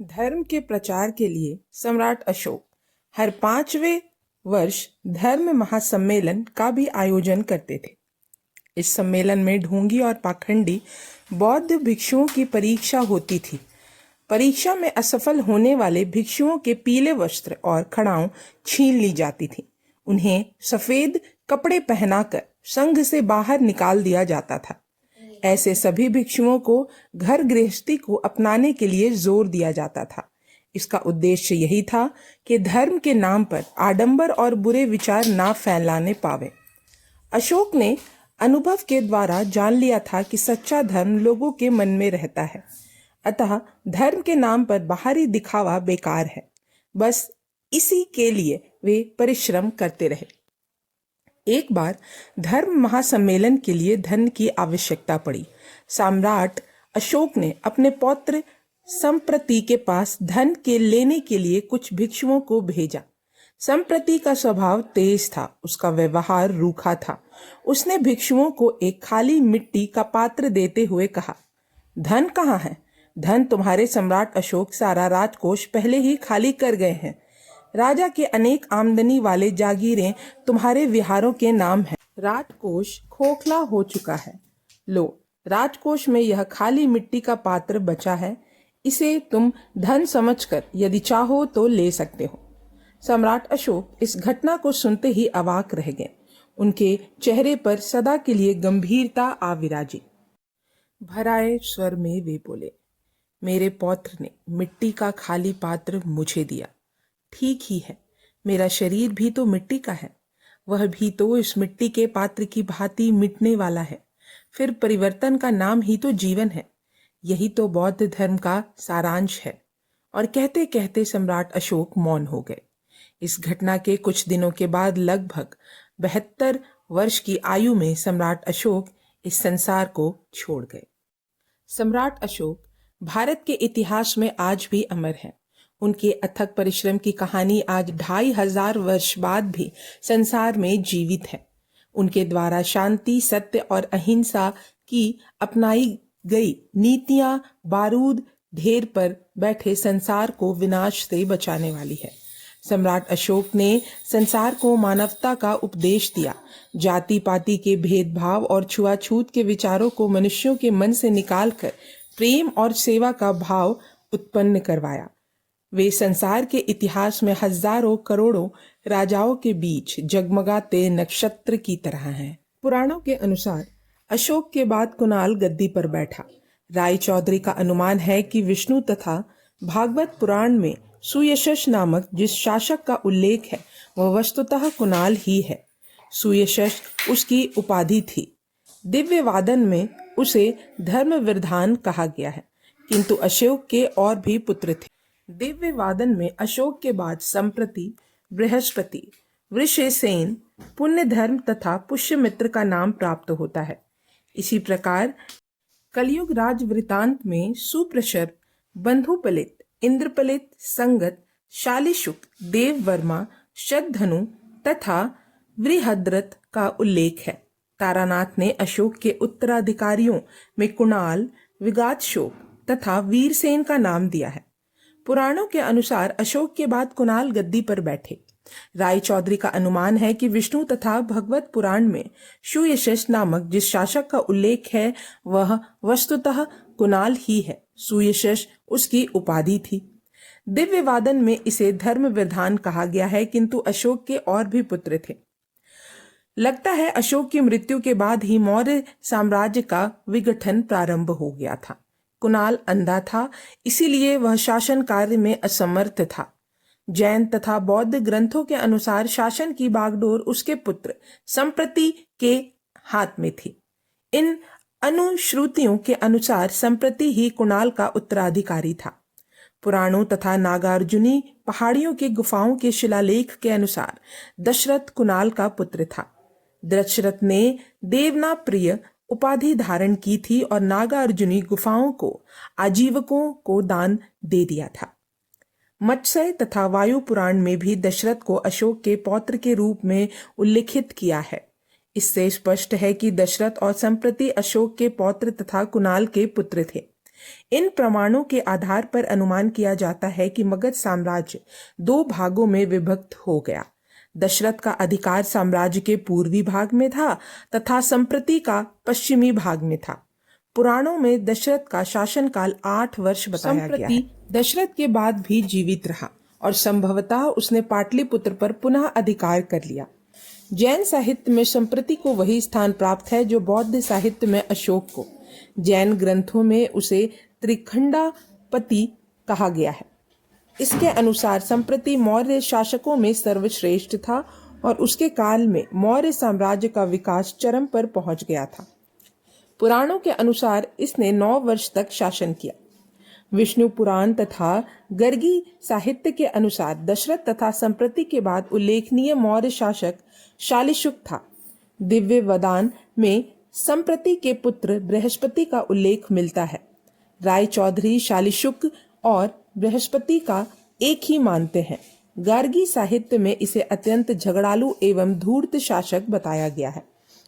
धर्म के प्रचार के लिए सम्राट अशोक हर 5वें वर्ष धर्म महासम्मेलन का भी आयोजन करते थे। इस सम्मेलन में ढोंगी और पाखंडी बौद्ध भिक्षुओं की परीक्षा होती थी। परीक्षा में असफल होने वाले भिक्षुओं के पीले वस्त्र और खड़ाऊं छीन ली जाती थी। उन्हें सफेद कपड़े पहनाकर संघ से बाहर निकाल दिया जाता था। ऐसे सभी भिक्षुओं को घर गृहस्थी को अपनाने के लिए जोर दिया जाता था। इसका उद्देश्य यही था कि धर्म के नाम पर आडंबर और बुरे विचार ना फैलाने पावे। अशोक ने अनुभव के द्वारा जान लिया था कि सच्चा धर्म लोगों के मन में रहता है, अतः धर्म के नाम पर बाहरी दिखावा बेकार है। बस इसी के लिए वे परिश्रम करते रहे। एक बार धर्म महासम्मेलन के लिए धन की आवश्यकता पड़ी। सम्राट अशोक ने अपने पौत्र संप्रति के पास धन के लेने के लिए कुछ भिक्षुओं को भेजा। संप्रति का स्वभाव तेज था, उसका व्यवहार रूखा था। उसने भिक्षुओं को एक खाली मिट्टी का पात्र देते हुए कहा, धन कहाँ है? धन तुम्हारे सम्राट अशोक सारा राजकोष पहले ही खाली कर गए हैं। राजा के अनेक आमदनी वाले जागीरें तुम्हारे विहारों के नाम हैं। राजकोष खोखला हो चुका है। लो, राजकोष में यह खाली मिट्टी का पात्र बचा है। इसे तुम धन समझकर यदि चाहो तो ले सकते हो। सम्राट अशोक इस घटना को सुनते ही अवाक रह गए। उनके चेहरे पर सदा के लिए गंभीरता आ विराजी। भराए स्वर में वे बोले, मेरे पौत्र ने मिट्टी का खाली पात्र मुझे दिया। ठीक ही है, मेरा शरीर भी तो मिट्टी का है, वह भी तो इस मिट्टी के पात्र की भांति मिटने वाला है। फिर परिवर्तन का नाम ही तो जीवन है। यही तो बौद्ध धर्म का सारांश है। और कहते कहते सम्राट अशोक मौन हो गए। इस घटना के कुछ दिनों के बाद लगभग 72 वर्ष की आयु में सम्राट अशोक इस संसार को छोड़ गए। सम्राट अशोक भारत के इतिहास में आज भी अमर है। उनके अथक परिश्रम की कहानी आज 2500 वर्ष बाद भी संसार में जीवित है। उनके द्वारा शांति, सत्य और अहिंसा की अपनाई गई नीतियां बारूद ढेर पर बैठे संसार को विनाश से बचाने वाली है। सम्राट अशोक ने संसार को मानवता का उपदेश दिया। जाति पाति के भेदभाव और छुआछूत के विचारों को मनुष्यों के मन से निकालकर प्रेम और सेवा का भाव उत्पन्न करवाया। वे संसार के इतिहास में हजारों करोड़ों राजाओं के बीच जगमगाते नक्षत्र की तरह हैं। पुराणों के अनुसार अशोक के बाद कुणाल गद्दी पर बैठा। राय चौधरी का अनुमान है कि विष्णु तथा भागवत पुराण में सुयशस नामक जिस शासक का उल्लेख है वह वस्तुतः कुणाल ही है। सुयशस उसकी उपाधि थी। दिव्य वादन में उसे धर्मवर्धान कहा गया है, किंतु अशोक के और भी पुत्र थे। दिव्य वादन में अशोक के बाद संप्रति, बृहस्पति, वृषसेन, पुण्य धर्म तथा पुष्यमित्र का नाम प्राप्त होता है। इसी प्रकार कलयुग राज वृतांत में सुप्रशर, बंधुपलित, इंद्रपलित, संगत, शालिशुक, देववर्मा, शतधनु तथा वृहद्रथ का उल्लेख है। तारानाथ ने अशोक के उत्तराधिकारियों में कुणाल, विगातशोक तथा वीरसेन का नाम दिया है। पुराणों के अनुसार अशोक के बाद कुणाल गद्दी पर बैठे। राय चौधरी का अनुमान है कि विष्णु तथा भगवत पुराण में सुयशस नामक जिस शासक का उल्लेख है वह वस्तुतः कुणाल ही है। सुयशस उसकी उपाधि थी। दिव्य वादन में इसे धर्मवर्धान कहा गया है, किंतु अशोक के और भी पुत्र थे। लगता है अशोक की मृत्यु के बाद ही मौर्य साम्राज्य का विघटन प्रारंभ हो गया था। कुणाल अंधा था, इसीलिए वह शासन कार्य में असमर्थ था। जैन तथा बौद्ध ग्रंथों के अनुसार शासन की बागडोर उसके पुत्र संप्रति के हाथ में थी। इन अनुश्रुतियों के अनुसार संप्रति ही कुणाल का उत्तराधिकारी था। पुराणों तथा नागार्जुनी पहाड़ियों की गुफाओं के शिलालेख के अनुसार दशरथ कुणाल का पुत्र था। दशरथ ने देवना प्रिय उपाधि धारण की थी और नागार्जुनी गुफाओं को आजीवकों को दान दे दिया था। मत्स्य तथा वायु पुराण में भी दशरथ को अशोक के पौत्र के रूप में उल्लिखित किया है। इससे स्पष्ट है कि दशरथ और संप्रति अशोक के पौत्र तथा कुणाल के पुत्र थे। इन प्रमाणों के आधार पर अनुमान किया जाता है कि मगध साम्राज्य 2 भागों में विभक्त हो गया। दशरथ का अधिकार साम्राज्य के पूर्वी भाग में था तथा संप्रति का पश्चिमी भाग में था। पुराणों में दशरथ का शासनकाल 8 वर्ष बताया गया है। दशरथ के बाद भी जीवित रहा और संभवतः उसने पाटलिपुत्र पर पुनः अधिकार कर लिया। जैन साहित्य में संप्रति को वही स्थान प्राप्त है जो बौद्ध साहित्य में अशोक को। जैन ग्रंथों में उसे त्रिखंडापति कहा गया है। इसके अनुसार संप्रति मौर्य शासकों में सर्वश्रेष्ठ था और उसके काल में मौर्य साम्राज्य का विकास चरम पर पहुंच गया था। पुराणों के अनुसार इसने 9 वर्ष तक शासन किया। विष्णु पुराण तथा गर्गी साहित्य के अनुसार दशरथ तथा संप्रति के बाद उल्लेखनीय मौर्य शासक शालिशुक था। दिव्य वदान में संप्रति के पुत्र बृहस्पति का उल्लेख मिलता है। राय चौधरी शालिशुक और बृहस्पति का एक ही मानते हैं। गार्गी साहित्य में इसे अत्यंत झगड़ालू एवं धूर्त शासक बताया गया है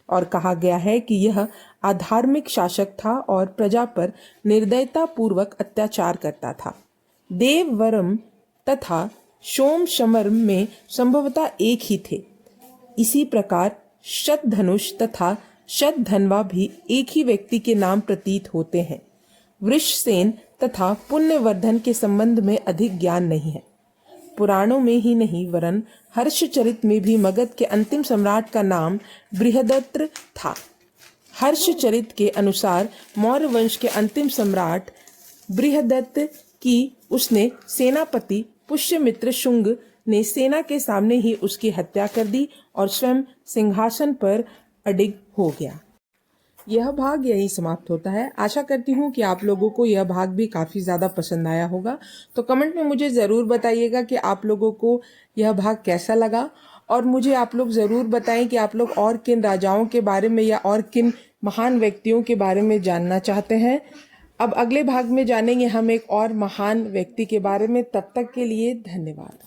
और कहा गया है कि यह अधार्मिक शासक था और प्रजा पर निर्दयता पूर्वक अत्याचार करता था। देववरम तथा सोमशमरम में संभवतः एक ही थे। इसी प्रकार शतधनुष तथा शतधन्वा भी एक ही व्यक्ति के नाम प्रतीत होते हैं। वृषसेन तथा पुण्यवर्धन के संबंध में अधिक ज्ञान नहीं है। पुराणों में ही नहीं वरन हर्षचरित में भी मगध के अंतिम सम्राट का नाम बृहदत्र था। हर्षचरित के अनुसार मौर्य वंश के अंतिम सम्राट बृहदत्त की उसने सेनापति पुष्यमित्र शुंग ने सेना के सामने ही उसकी हत्या कर दी और स्वयं सिंहासन पर अडिग हो गया। यह भाग यही समाप्त होता है। आशा करती हूँ कि आप लोगों को यह भाग भी काफ़ी ज़्यादा पसंद आया होगा। तो कमेंट में मुझे ज़रूर बताइएगा कि आप लोगों को यह भाग कैसा लगा और मुझे आप लोग ज़रूर बताएं कि आप लोग और किन राजाओं के बारे में या और किन महान व्यक्तियों के बारे में जानना चाहते हैं। अब अगले भाग में जानेंगे हम एक और महान व्यक्ति के बारे में। तब तक के लिए धन्यवाद।